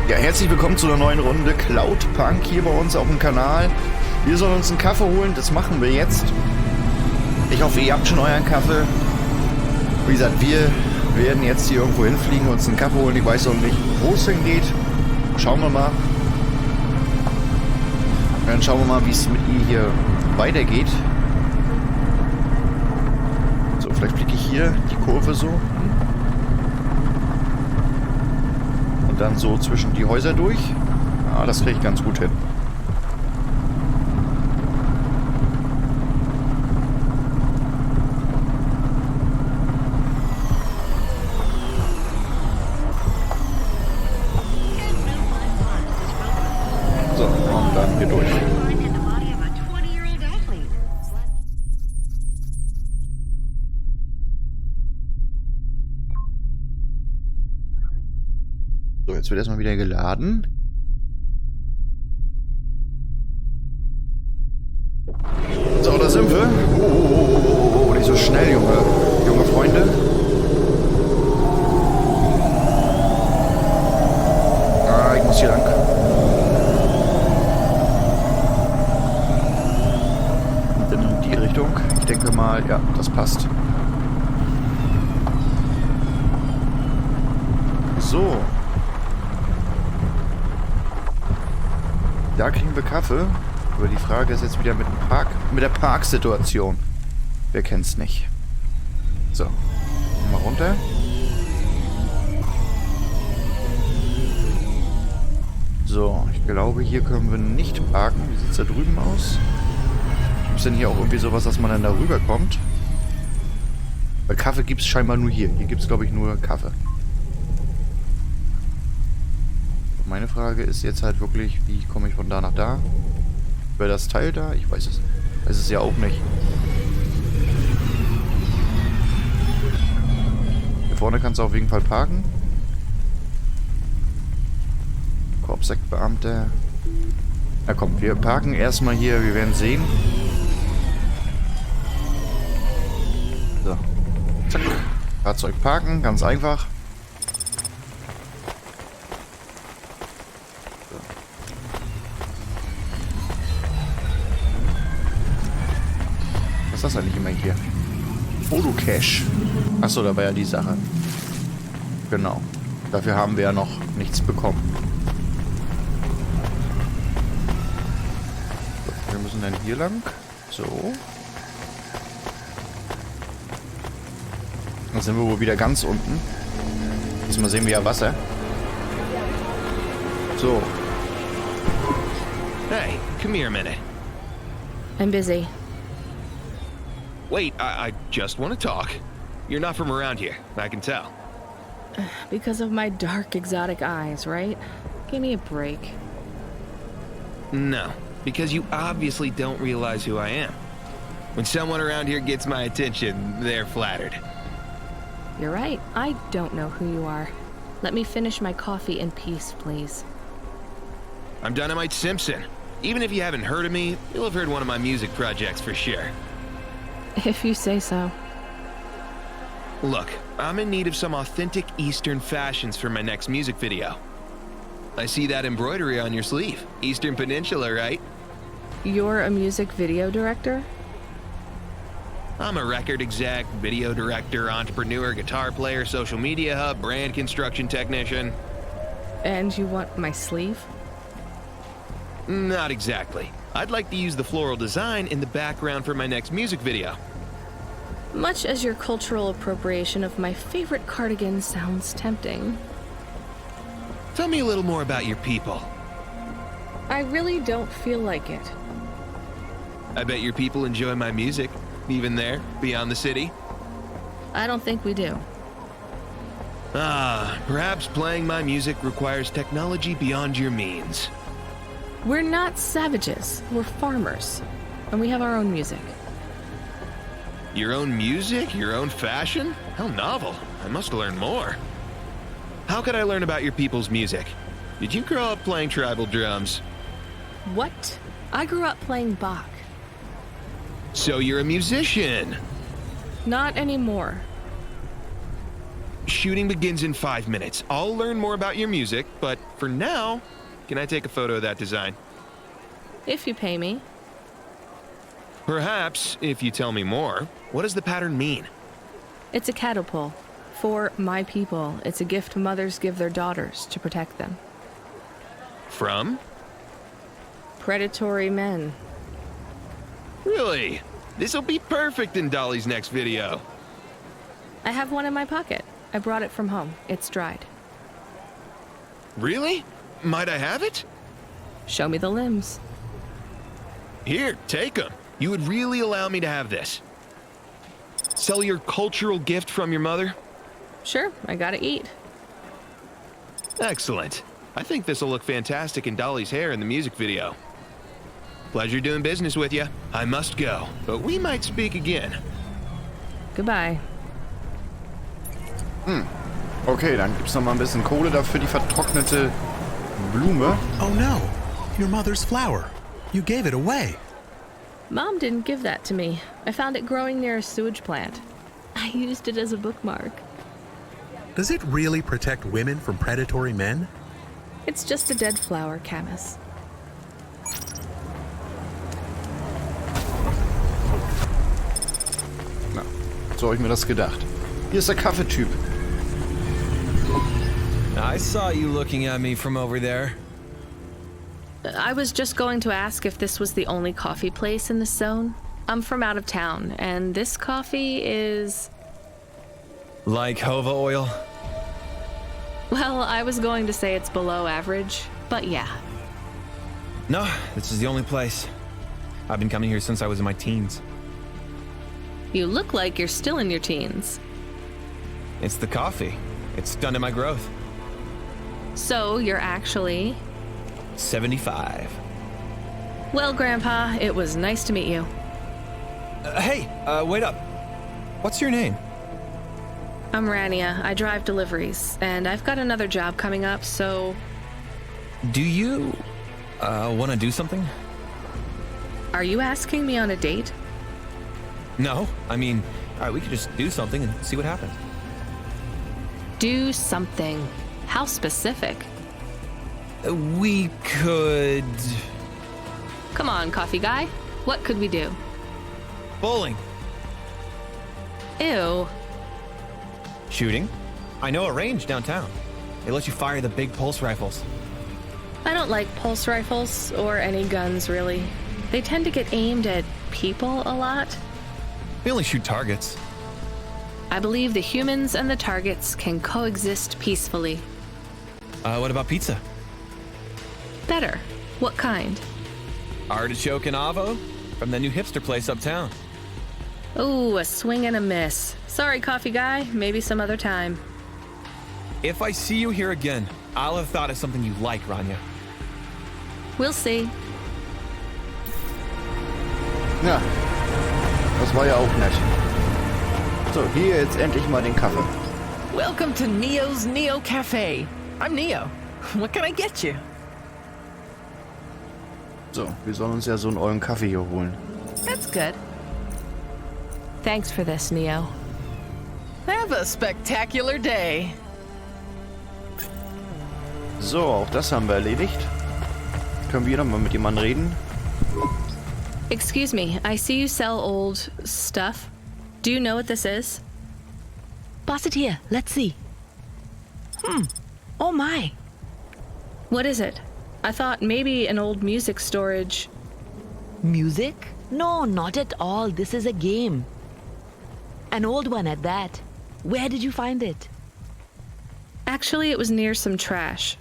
Ja, herzlich willkommen zu einer neuen Runde Cloudpunk hier bei uns auf dem Kanal. Wir sollen uns einen Kaffee holen, das machen wir jetzt. Ich hoffe, ihr habt schon euren Kaffee. Wie gesagt, wir werden jetzt hier irgendwo hinfliegen und uns einen Kaffee holen. Ich weiß noch nicht, wo es hingeht. Schauen wir mal. Und dann schauen wir mal, wie es mit ihr hier weitergeht. So, vielleicht fliege ich hier die Kurve so. Und dann so zwischen die Häuser durch. Ah, das kriege ich ganz gut hin. So, und dann hier durch. So, jetzt wird erstmal wieder geladen. So, da sind wir. Oh, nicht so schnell, junge Freunde. Ah, ich muss hier lang. Und dann in die Richtung. Ich denke mal, ja, das passt. So. Da kriegen wir Kaffee. Aber die Frage ist jetzt wieder mit der Parksituation. Wer kennt's nicht? So. Mal runter. So, ich glaube, hier können wir nicht parken. Wie sieht's da drüben aus? Gibt's denn hier auch irgendwie sowas, dass man dann da rüberkommt? Weil Kaffee gibt's scheinbar nur hier. Hier gibt's, glaube ich, nur Kaffee. Meine Frage ist jetzt halt wirklich, wie komme ich von da nach da? Wäre das Teil da? Ich weiß es. Weiß es ja auch nicht. Hier vorne kannst du auf jeden Fall parken. Korbsektbeamter. Na komm, wir parken erstmal hier. Wir werden sehen. So. Zack. Fahrzeug parken. Ganz einfach. Was ist das eigentlich immer hier? Fotocache. Achso, da war ja die Sache. Genau. Dafür haben wir ja noch nichts bekommen. So, wir müssen dann hier lang. So. Dann sind wir wohl wieder ganz unten. Diesmal sehen wir ja Wasser. So. Hey, come here a minute. I'm busy. Wait, I just want to talk. You're not from around here, I can tell. Because of my dark, exotic eyes, right? Give me a break. No, because you obviously don't realize who I am. When someone around here gets my attention, they're flattered. You're right. I don't know who you are. Let me finish my coffee in peace, please. I'm Dynamite Simpson. Even if you haven't heard of me, you'll have heard one of my music projects for sure. If you say so. Look, I'm in need of some authentic Eastern fashions for my next music video. I see that embroidery on your sleeve. Eastern Peninsula, right? You're a music video director? I'm a record exec, video director, entrepreneur, guitar player, social media hub, brand construction technician. And you want my sleeve? Not exactly. I'd like to use the floral design in the background for my next music video. Much as your cultural appropriation of my favorite cardigan sounds tempting. Tell me a little more about your people. I really don't feel like it. I bet your people enjoy my music, even there, beyond the city. I don't think we do. Perhaps playing my music requires technology beyond your means. We're not savages. We're farmers. And we have our own music. Your own music? Your own fashion? How novel. I must learn more. How could I learn about your people's music? Did you grow up playing tribal drums? What? I grew up playing Bach. So you're a musician? Not anymore. Shooting begins in 5 minutes. I'll learn more about your music, but for now, can I take a photo of that design? If you pay me. Perhaps, if you tell me more, what does the pattern mean? It's a catapult. For my people, it's a gift mothers give their daughters to protect them. From? Predatory men. Really? This'll be perfect in Dolly's next video. I have one in my pocket. I brought it from home. It's dried. Really? Might I have it? Show me the limbs. Here, take them. You would really allow me to have this? Sell your cultural gift from your mother? Sure, I gotta eat. Excellent. I think this'll look fantastic in Dolly's hair in the music video. Pleasure doing business with you. I must go, but we might speak again. Goodbye. Okay, dann gibt's noch mal ein bisschen Kohle dafür die vertrocknete Blume. Oh no, your mother's flower. You gave it away. Mom didn't give that to me. I found it growing near a sewage plant. I used it as a bookmark. Does it really protect women from predatory men? It's just a dead flower, Camus. Na, so habe ich mir das gedacht. Hier ist der Kaffetyp. I saw you looking at me from over there. I was just going to ask if this was the only coffee place in this zone. I'm from out of town, and this coffee is... Like Hova oil? Well, I was going to say it's below average, but yeah. No, this is the only place. I've been coming here since I was in my teens. You look like you're still in your teens. It's the coffee. It's stunted my growth. So you're actually... 75. Well, Grandpa, it was nice to meet you. Hey, wait up. What's your name? I'm Rania. I drive deliveries, and I've got another job coming up, so... Do you, want to do something? Are you asking me on a date? No, I mean, all right, we could just do something and see what happens. Do something. How specific? We could... Come on, coffee guy. What could we do? Bowling. Ew. Shooting. I know a range downtown. They let you fire the big pulse rifles. I don't like pulse rifles, or any guns, really. They tend to get aimed at people a lot. We only shoot targets. I believe the humans and the targets can coexist peacefully. What about pizza? Better. What kind? Artichoke and avo from the new hipster place uptown. Ooh, a swing and a miss. Sorry, coffee guy. Maybe some other time. If I see you here again, I'll have thought of something you like, Rania. We'll see. Ja, das war ja auch nett. So, hier jetzt endlich mal den Kaffee. Welcome to Neo's Neo Cafe. I'm Neo. What can I get you? So, wir sollen uns ja so einen ollen Kaffee hier holen. That's good. Thanks for this, Neo. Have a spectacular day. So, auch das haben wir erledigt. Können wir noch mal mit jemandem reden? Excuse me, I see you sell old stuff. Do you know what this is? Pass it here. Let's see. Oh my. What is it? I thought maybe an old music storage. Music? No, not at all. This is a game. An old one at that. Where did you find it? Actually, it was near some trash.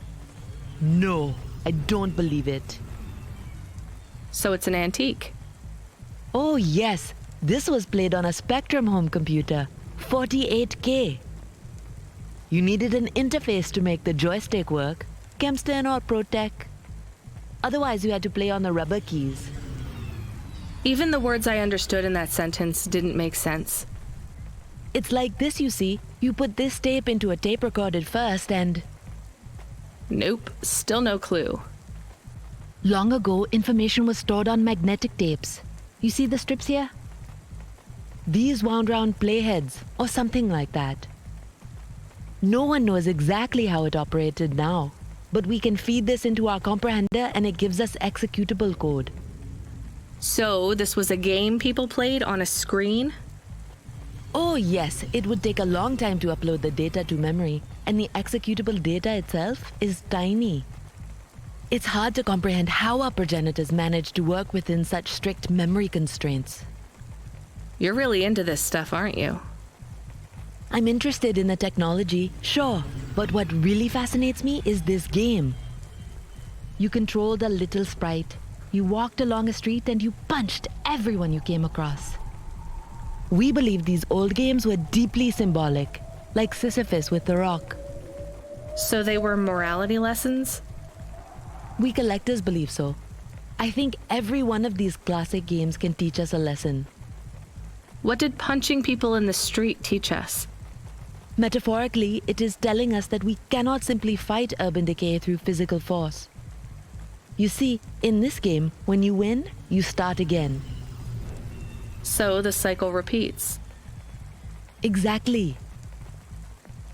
No, I don't believe it. So it's an antique. Oh yes, this was played on a Spectrum home computer. 48K. You needed an interface to make the joystick work. Kempston or ProTech. Otherwise, you had to play on the rubber keys. Even the words I understood in that sentence didn't make sense. It's like this, you see. You put this tape into a tape recorded first and... Nope, still no clue. Long ago, information was stored on magnetic tapes. You see the strips here? These wound round playheads, or something like that. No one knows exactly how it operated now, but we can feed this into our comprehender and it gives us executable code. So, this was a game people played on a screen? Oh yes, it would take a long time to upload the data to memory, and the executable data itself is tiny. It's hard to comprehend how our progenitors managed to work within such strict memory constraints. You're really into this stuff, aren't you? I'm interested in the technology, sure, but what really fascinates me is this game. You controlled a little sprite, you walked along a street and you punched everyone you came across. We believe these old games were deeply symbolic, like Sisyphus with the rock. So they were morality lessons? We collectors believe so. I think every one of these classic games can teach us a lesson. What did punching people in the street teach us? Metaphorically, it is telling us that we cannot simply fight urban decay through physical force. You see, in this game, when you win, you start again. So the cycle repeats. Exactly.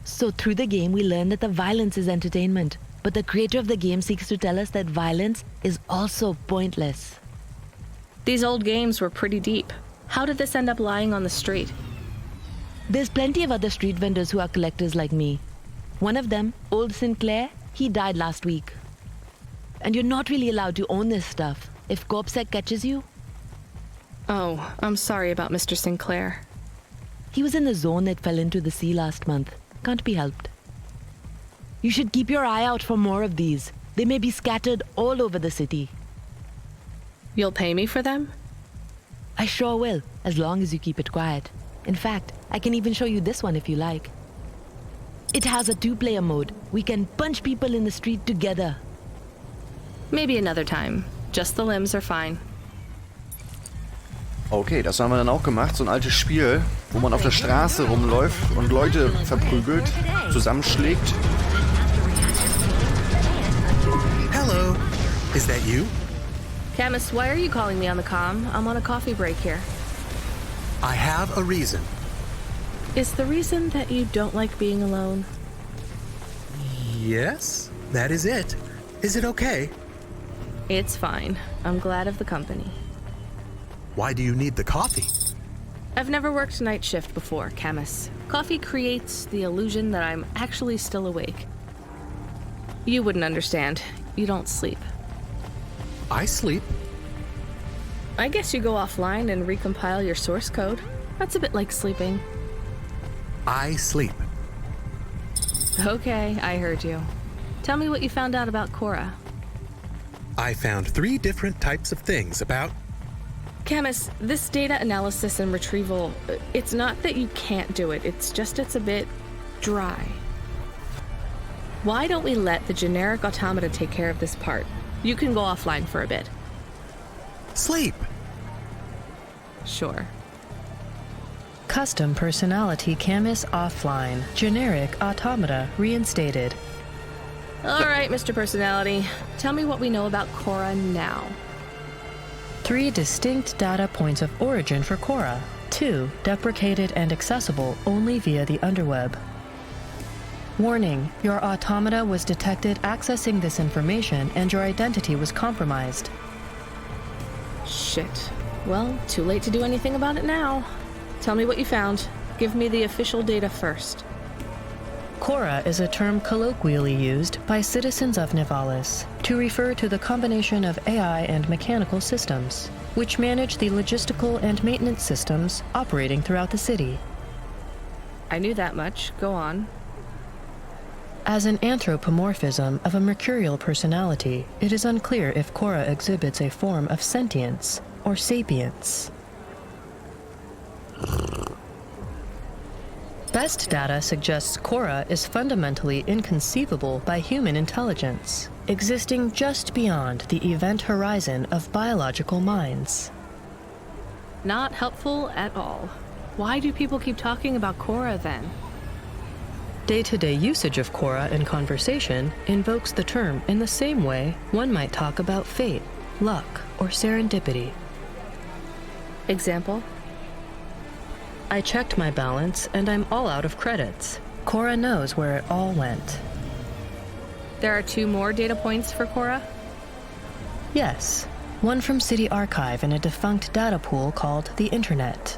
So through the game, we learn that the violence is entertainment, but the creator of the game seeks to tell us that violence is also pointless. These old games were pretty deep. How did this end up lying on the street? There's plenty of other street vendors who are collectors like me. One of them, Old Sinclair, he died last week. And you're not really allowed to own this stuff. If CorpSec catches you... Oh, I'm sorry about Mr. Sinclair. He was in the zone that fell into the sea last month. Can't be helped. You should keep your eye out for more of these. They may be scattered all over the city. You'll pay me for them? I sure will, as long as you keep it quiet. In fact, I can even show you this one if you like. It has a 2-player mode. We can punch people in the street together. Maybe another time. Just the limbs are fine. Okay, das haben wir dann auch gemacht. So ein altes Spiel, wo man auf der Straße rumläuft und Leute verprügelt, zusammenschlägt. Hello. Is that you? Camus, why are you calling me on the comm? I'm on a coffee break here. I have a reason. Is the reason that you don't like being alone? Yes, that is it. Is it okay? It's fine. I'm glad of the company. Why do you need the coffee? I've never worked night shift before, Camus. Coffee creates the illusion that I'm actually still awake. You wouldn't understand. You don't sleep. I sleep. I guess you go offline and recompile your source code. That's a bit like sleeping. I sleep. Okay, I heard you. Tell me what you found out about Cora. I found 3 different types of things about... Camus, this data analysis and retrieval, it's not that you can't do it, it's just it's a bit dry. Why don't we let the generic automata take care of this part? You can go offline for a bit. Sleep. Sure. Custom personality Camus offline. Generic automata reinstated. All right, Mr. Personality. Tell me what we know about Cora now. 3 distinct data points of origin for Cora. 2 deprecated and accessible only via the underweb. Warning, your automata was detected accessing this information and your identity was compromised. Shit. Well, too late to do anything about it now. Tell me what you found. Give me the official data first. Cora is a term colloquially used by citizens of Nivalis to refer to the combination of AI and mechanical systems, which manage the logistical and maintenance systems operating throughout the city. I knew that much. Go on. As an anthropomorphism of a mercurial personality, it is unclear if Cora exhibits a form of sentience or sapience. Best data suggests Cora is fundamentally inconceivable by human intelligence, existing just beyond the event horizon of biological minds. Not helpful at all. Why do people keep talking about Cora then? Day-to-day usage of Cora in conversation invokes the term in the same way one might talk about fate, luck, or serendipity. Example? I checked my balance and I'm all out of credits. Cora knows where it all went. There are 2 more data points for Cora? Yes, one from City Archive in a defunct data pool called the Internet.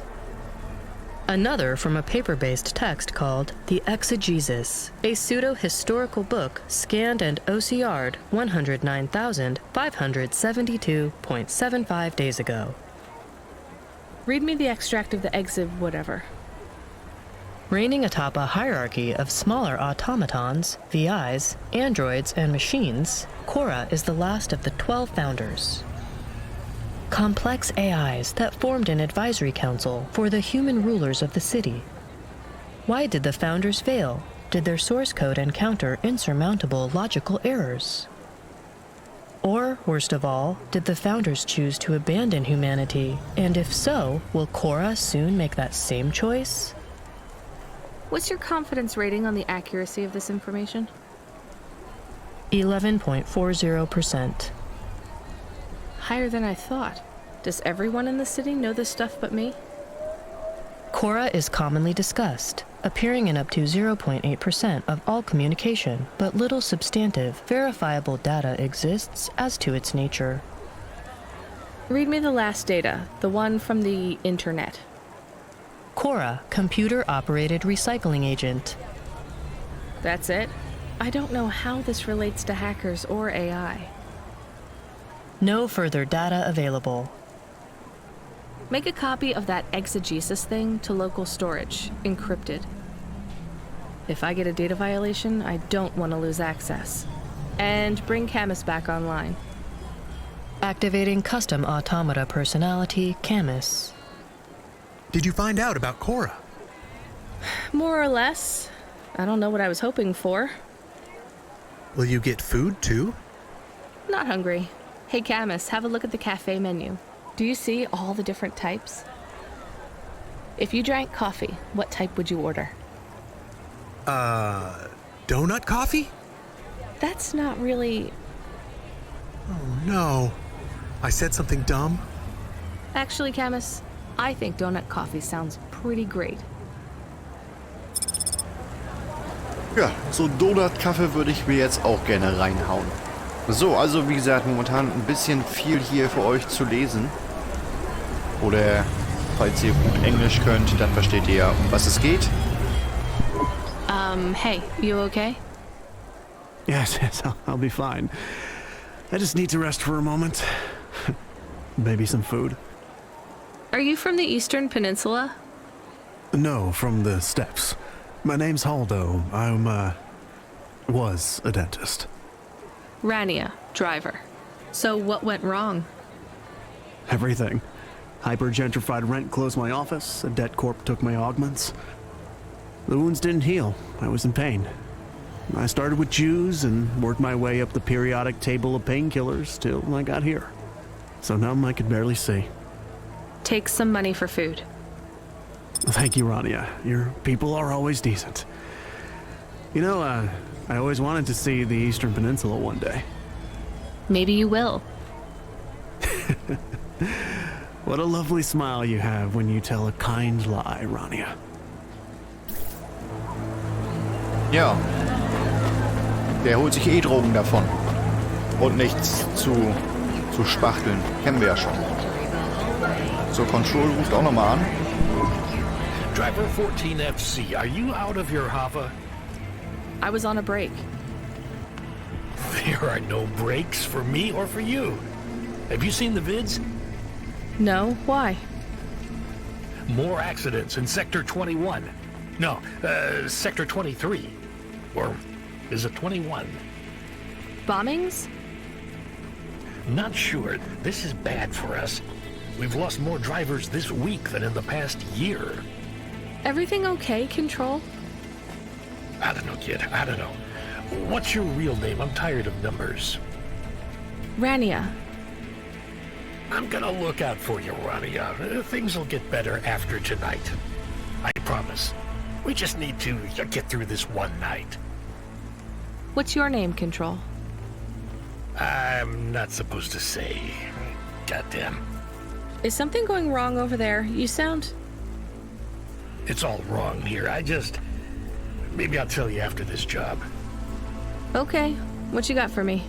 Another from a paper-based text called The Exegesis, a pseudo-historical book scanned and OCR'd 109,572.75 days ago. Read me the extract of the exib whatever. Reigning atop a hierarchy of smaller automatons, VIs, androids, and machines, Cora is the last of the 12 founders. Complex AIs that formed an advisory council for the human rulers of the city. Why did the founders fail? Did their source code encounter insurmountable logical errors? Or, worst of all, did the founders choose to abandon humanity? And if so, will Cora soon make that same choice? What's your confidence rating on the accuracy of this information? 11.40%. Higher than I thought. Does everyone in the city know this stuff but me? Cora is commonly discussed, appearing in up to 0.8% of all communication, but little substantive, verifiable data exists as to its nature. Read me the last data, the one from the Internet. Cora, computer-operated recycling agent. That's it? I don't know how this relates to hackers or AI. No further data available. Make a copy of that exegesis thing to local storage, encrypted. If I get a data violation, I don't want to lose access. And bring Camus back online. Activating custom automata personality, Camus. Did you find out about Cora? More or less. I don't know what I was hoping for. Will you get food too? Not hungry. Hey Camus, have a look at the cafe menu. Do you see all the different types? If you drank coffee, what type would you order? Donut coffee? That's not really... Oh no. I said something dumb? Actually, Camus, I think donut coffee sounds pretty great. Ja, so Donut-Kaffee würde ich mir jetzt auch gerne reinhauen. So, also wie gesagt, momentan ein bisschen viel hier für euch zu lesen. Oder falls ihr gut Englisch könnt, dann versteht ihr ja, um was es geht. Hey, you okay? Yes, I'll be fine. I just need to rest for a moment. Maybe some food. Are you from the Eastern Peninsula? No, from the steppes. My name's Haldo. Was a dentist. Rania, driver. So what went wrong? Everything. Hyper-gentrified rent closed my office, a debt corp took my augments. The wounds didn't heal. I was in pain. I started with Jews and worked my way up the periodic table of painkillers till I got here. So numb I could barely see. Take some money for food. Thank you, Rania. Your people are always decent. You know, I always wanted to see the Eastern Peninsula one day. Maybe you will. What a lovely smile you have when you tell a kind lie, Rania. Ja. Der holt sich eh Drogen davon. Und nichts zu spachteln. Kennen wir ja schon. So, Control ruft auch nochmal an. Driver 14FC, are you out of your Hava? I was on a break. There are no breaks for me or for you. Have you seen the vids? No, why? More accidents in Sector 21. No, Sector 23. Or is it 21? Bombings? Not sure. This is bad for us. We've lost more drivers this week than in the past year. Everything okay, Control? I don't know, kid. I don't know. What's your real name? I'm tired of numbers. Rania. I'm gonna look out for you, Rania. Things will get better after tonight. I promise. We just need to get through this one night. What's your name, Control? I'm not supposed to say. Goddamn. Is something going wrong over there? You sound... It's all wrong here. Maybe I'll tell you after this job. Okay, what you got for me?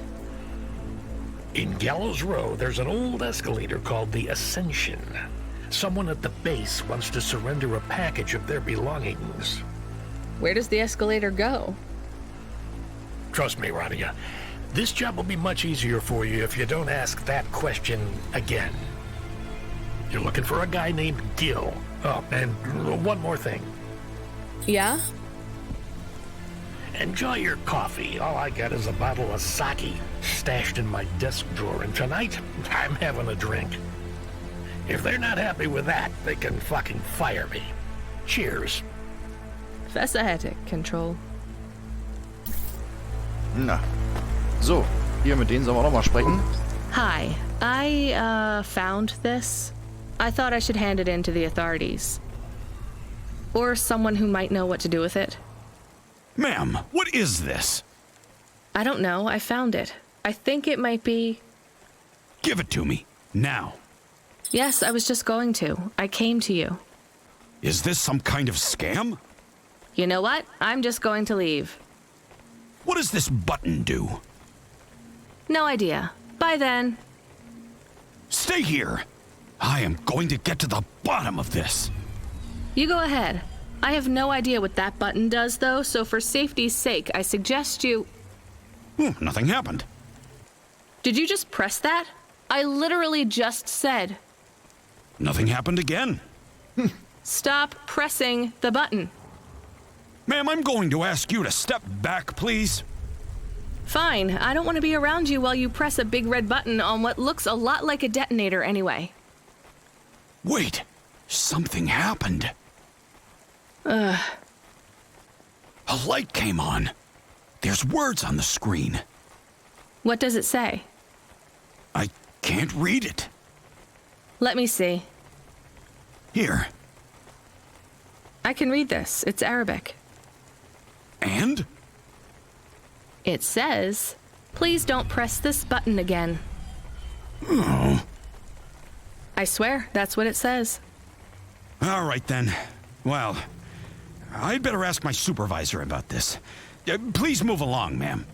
In Gallows Row, there's an old escalator called the Ascension. Someone at the base wants to surrender a package of their belongings. Where does the escalator go? Trust me, Rania. This job will be much easier for you if you don't ask that question again. You're looking for a guy named Gil. Oh, and one more thing. Yeah? Enjoy your coffee. All I got is a bottle of sake stashed in my desk drawer, and tonight, I'm having a drink. If they're not happy with that, they can fucking fire me. Cheers. Fässer Control. Na. So, hier mit denen sollen wir auch noch mal sprechen. Hi, I found this. I thought I should hand it in to the authorities. Or someone who might know what to do with it. Ma'am, what is this? I don't know, I found it. I think it might be... Give it to me, now. Yes, I was just going to. I came to you. Is this some kind of scam? You know what? I'm just going to leave. What does this button do? No idea. Bye then. Stay here. I am going to get to the bottom of this. You go ahead. I have no idea what that button does, though, so for safety's sake, I suggest you... Nothing happened. Did you just press that? I literally just said... Nothing happened again. Stop pressing the button. Ma'am, I'm going to ask you to step back, please. Fine. I don't want to be around you while you press a big red button on what looks a lot like a detonator anyway. Wait. Something happened. A light came on. There's words on the screen. What does it say? I can't read it. Let me see. Here. I can read this. It's Arabic. And? It says, please don't press this button again. Oh. I swear, that's what it says. All right, then. Well, I'd better ask my supervisor about this. Please move along, ma'am.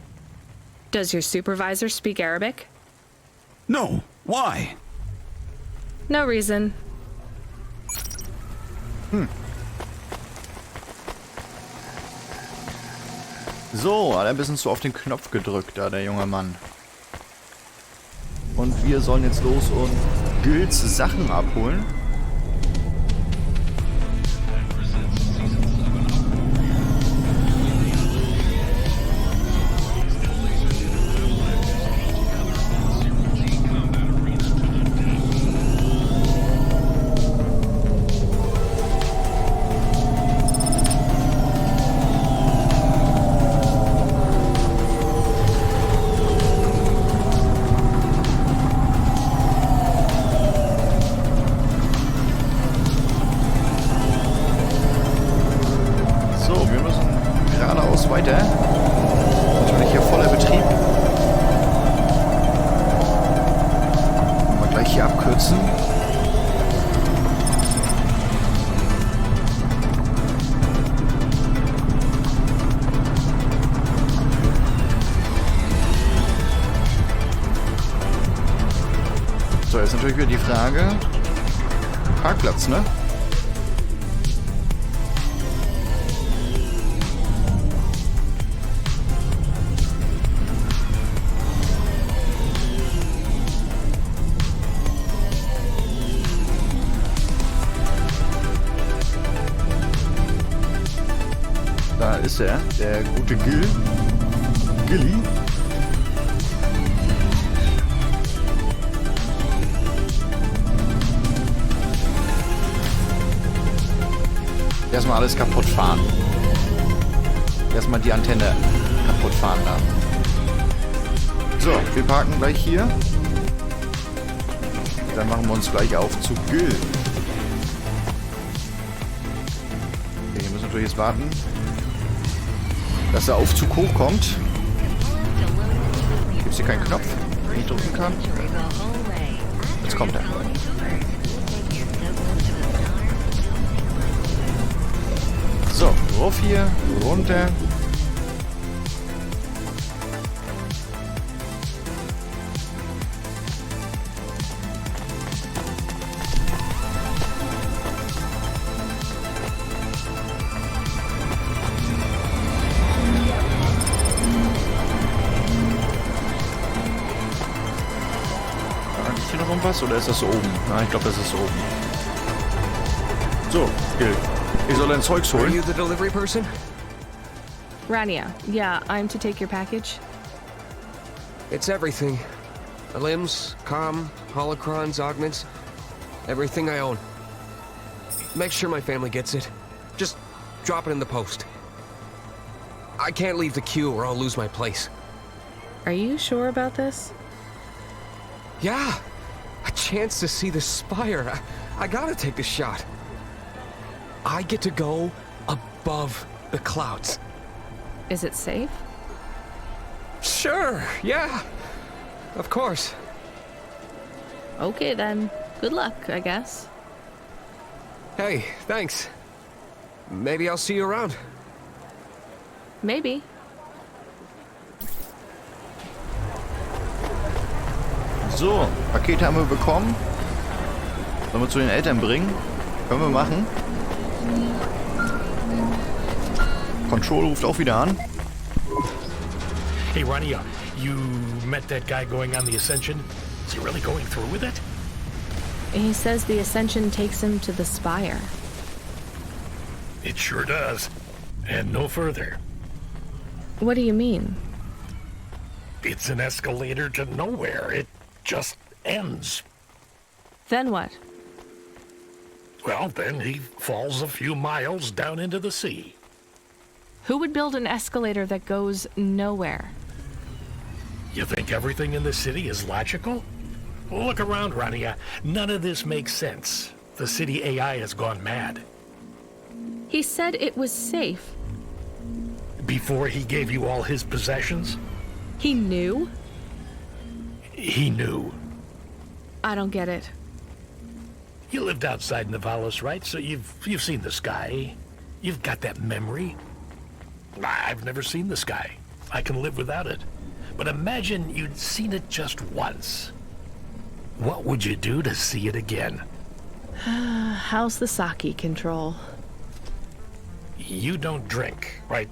Does your supervisor speak Arabic? No. Why? No reason. So, hat ein bisschen zu auf den Knopf gedrückt, da der junge Mann. Und wir sollen jetzt los und Gils Sachen abholen. Weiter. Natürlich hier voller Betrieb. Mal gleich hier abkürzen. So, jetzt natürlich wieder die Frage. Parkplatz, ne? Da ist er, der gute Gilly. Erstmal alles kaputt fahren. Erstmal die Antenne kaputt fahren da. So, wir parken gleich hier. Dann machen wir uns gleich auf zu Gil. Okay, hier müssen wir natürlich jetzt warten, dass der Aufzug hochkommt. Gibt es hier keinen Knopf, den ich drücken kann? Jetzt kommt er. So. Rauf hier, runter. Ist hier noch irgendwas oder ist das oben? Nein, ich glaube, das ist oben. So, Gil. Ich soll dein Zeugs holen. Are you the delivery person? Rania, yeah, I'm to take your package. It's everything. Limbs, comm, holocrons, augments. Everything I own. Make sure my family gets it. Just drop it in the post. I can't leave the queue or I'll lose my place. Are you sure about this? Yeah. A chance to see the spire. I gotta take the shot. I get to go above the clouds. Is it safe? Sure, yeah. Of course. Okay then. Good luck, I guess. Hey, thanks. Maybe I'll see you around. Maybe. So, Pakete haben wir bekommen. Sollen wir zu den Eltern bringen? Können wir machen. Control ruft auch wieder an. Hey, Rania, you met that guy going on the Ascension? Is he really going through with it? He says the Ascension takes him to the spire. It sure does. And no further. What do you mean? It's an escalator to nowhere. It just ends. Then what? Well, then he falls a few miles down into the sea. Who would build an escalator that goes nowhere? You think everything in the city is logical? Look around, Rania. None of this makes sense. The city AI has gone mad. He said it was safe. Before he gave you all his possessions? He knew? He knew. I don't get it. You lived outside Navalis, right? So you've seen the sky. You've got that memory. I've never seen the sky. I can live without it. But imagine you'd seen it just once. What would you do to see it again? How's the sake control? You don't drink, right?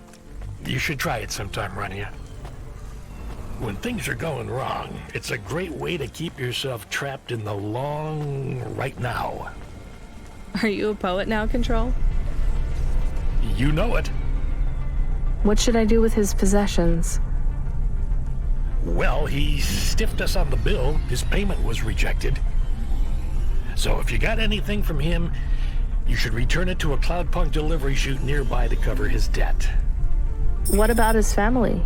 You should try it sometime, Rania. When things are going wrong, it's a great way to keep yourself trapped in the long right now. Are you a poet now, Control? You know it. What should I do with his possessions? Well, he stiffed us on the bill. His payment was rejected. So if you got anything from him, you should return it to a Cloudpunk delivery chute nearby to cover his debt. What about his family?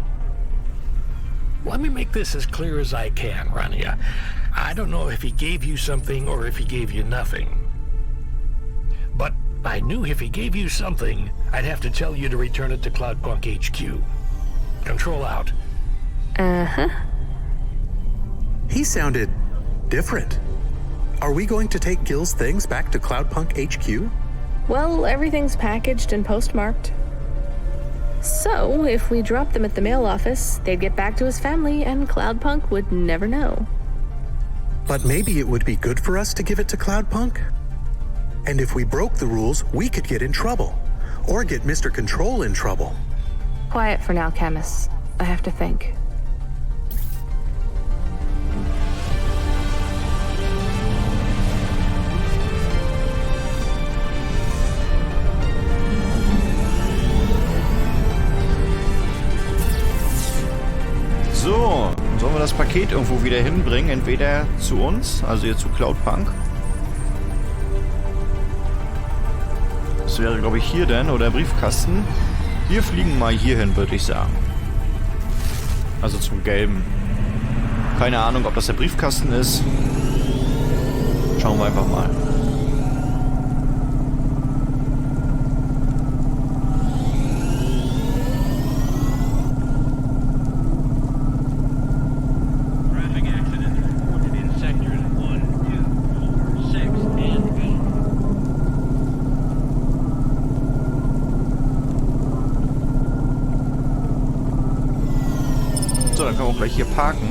Let me make this as clear as I can, Rania. I don't know if he gave you something or if he gave you nothing. But I knew if he gave you something, I'd have to tell you to return it to Cloudpunk HQ. Control out. Uh-huh. He sounded different. Are we going to take Gil's things back to Cloudpunk HQ? Well, everything's packaged and postmarked. So, if we dropped them at the mail office, they'd get back to his family and Cloudpunk would never know. But maybe it would be good for us to give it to Cloudpunk? And if we broke the rules, we could get in trouble. Or get Mr. Control in trouble. Quiet for now, Camus. I have to think. So, sollen wir das Paket irgendwo wieder hinbringen? Entweder zu uns, also hier zu Cloudpunk. Das wäre, glaube ich, hier denn, oder Briefkasten. Wir fliegen mal hier hin, würde ich sagen. Also zum Gelben. Keine Ahnung, ob das der Briefkasten ist. Schauen wir einfach mal. gleich hier parken.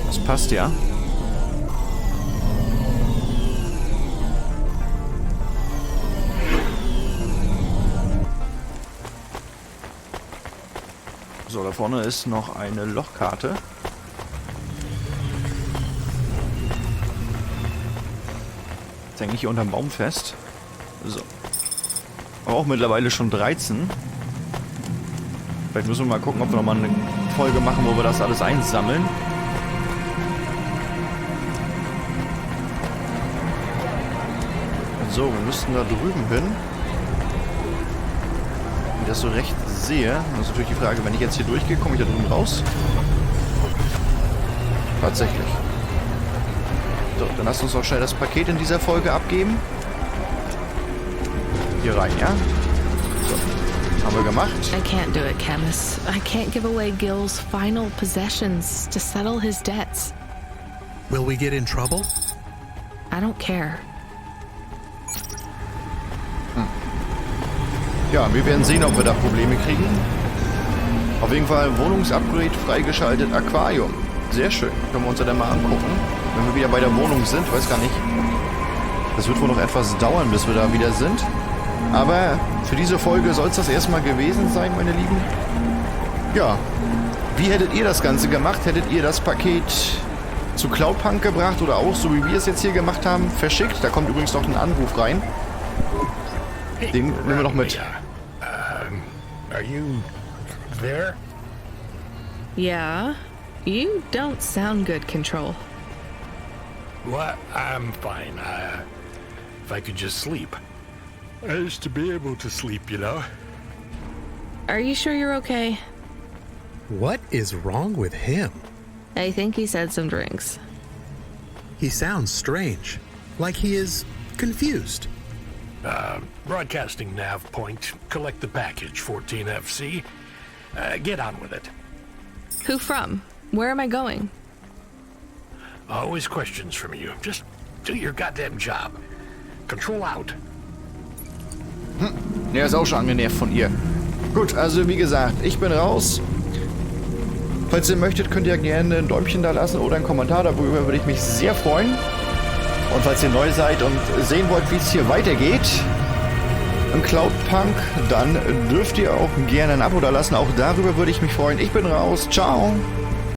Das passt ja. So, da vorne ist noch eine Lochkarte. Jetzt hänge ich hier unterm Baum fest. So. Aber auch mittlerweile schon 13. Vielleicht müssen wir mal gucken, ob wir nochmal eine Folge machen, wo wir das alles einsammeln. So, wir müssten da drüben hin. Wenn ich das so recht sehe, das ist natürlich die Frage, wenn ich jetzt hier durchgehe, komme ich da drüben raus? Tatsächlich. So, dann lasst uns auch schnell das Paket in dieser Folge abgeben. Hier rein, ja? So, haben wir gemacht. I can't do it, Camus. I can't give away Gil's final possessions to settle his debts. Will we get in trouble? I don't care. Ja, wir werden sehen, ob wir da Probleme kriegen. Auf jeden Fall Wohnungsupgrade freigeschaltet, Aquarium. Sehr schön. Können wir uns das dann mal angucken. Wenn wir wieder bei der Wohnung sind, weiß gar nicht. Das wird wohl noch etwas dauern, bis wir da wieder sind. Aber für diese Folge soll es das erstmal gewesen sein, meine Lieben. Ja, wie hättet ihr das Ganze gemacht? Hättet ihr das Paket zu Cloudpunk gebracht oder auch, so wie wir es jetzt hier gemacht haben, verschickt? Da kommt übrigens noch ein Anruf rein. Den nehmen wir noch mit. Are you there? Yeah? You don't sound good, Control. What? I'm fine. If I could just sleep. I used to be able to sleep, you know. Are you sure you're okay? What is wrong with him? I think he said some drinks. He sounds strange, like he is confused. Broadcasting nav point. Collect the package, 14FC. Get on with it. Who from? Where am I going? Always questions from you. Just do your goddamn job. Control out. Der ist auch schon angenervt von ihr. Gut, also wie gesagt, ich bin raus. Falls ihr möchtet, könnt ihr gerne ein Däumchen da lassen oder einen Kommentar. Darüber würde ich mich sehr freuen. Und falls ihr neu seid und sehen wollt, wie es hier weitergeht im Cloudpunk, dann dürft ihr auch gerne ein Abo da lassen. Auch darüber würde ich mich freuen. Ich bin raus. Ciao.